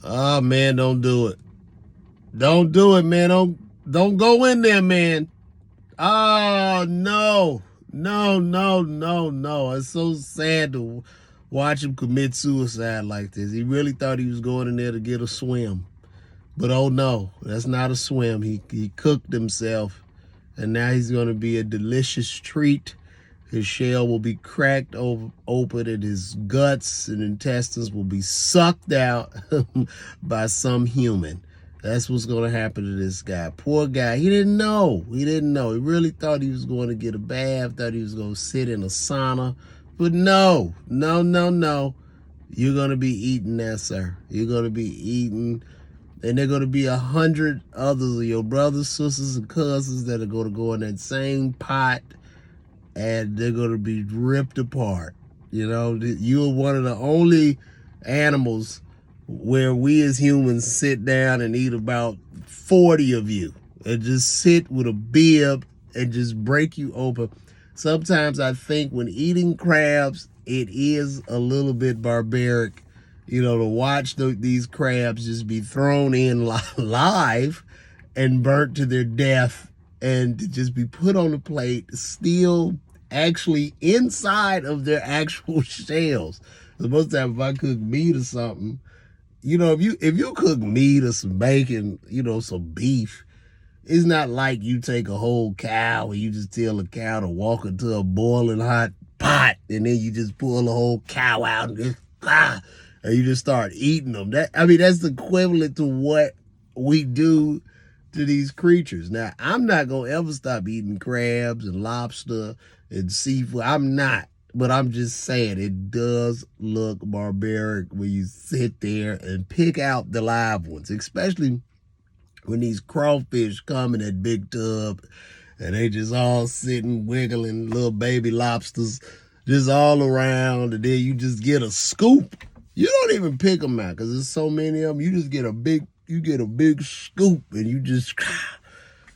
Oh man, don't do it. Don't do it, man. Don't go in there, man. Oh no. No, no, no, no. It's so sad to watch him commit suicide like this. He really thought he was going in there to get a swim. But oh no, that's not a swim. He cooked himself, and now he's gonna be a delicious treat. His shell will be cracked open, and his guts and intestines will be sucked out by some human. That's what's going to happen to this guy. Poor guy. He didn't know. He didn't know. He really thought he was going to get a bath, thought he was going to sit in a sauna. But no, no, no, no. You're going to be eating that, sir. You're going to be eating. And there are going to be 100 others of your brothers, sisters, and cousins that are going to go in that same pot, and they're going to be ripped apart. You know, you're one of the only animals where we as humans sit down and eat about 40 of you and just sit with a bib and just break you open. Sometimes I think when eating crabs, it is a little bit barbaric, you know, to watch these crabs just be thrown in live and burnt to their death, and to just be put on a plate, still actually inside of their actual shells. So most of the time, if I cook meat or something, you know, if you cook meat or some bacon, you know, some beef, it's not like you take a whole cow and you just tell a cow to walk into a boiling hot pot, and then you just pull the whole cow out and and you just start eating them. That's equivalent to what we do to these creatures. Now, I'm not going to ever stop eating crabs and lobster and seafood. I'm not. But I'm just saying, it does look barbaric when you sit there and pick out the live ones, especially when these crawfish come in that big tub and they just all sitting, wiggling, little baby lobsters just all around, and then you just get a scoop. You don't even pick them out because there's so many of them. You just get a big scoop, and you just,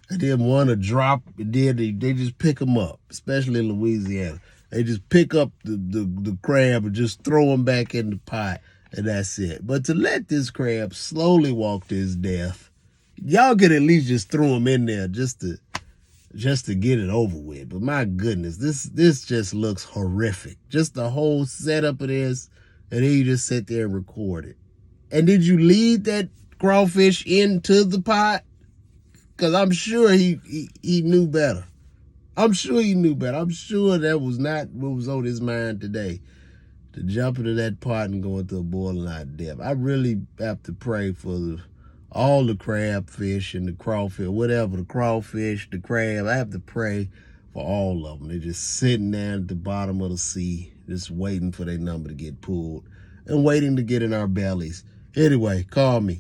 and then want to drop, and then they just pick them up, especially in Louisiana. They just pick up the crab and just throw him back in the pot, and that's it. But to let this crab slowly walk to his death, y'all could at least just throw him in there just to get it over with. But my goodness, this just looks horrific. Just the whole setup of this, and then you just sit there and record it. And did you lead that crawfish into the pot? Because I'm sure he knew better. I'm sure he knew better. I'm sure that was not what was on his mind today, to jump into that pot and go into a boiling hot death. I really have to pray for all the crabfish and the crawfish, whatever, the crawfish, the crab. I have to pray for all of them. They're just sitting there at the bottom of the sea, just waiting for their number to get pulled and waiting to get in our bellies. Anyway, call me.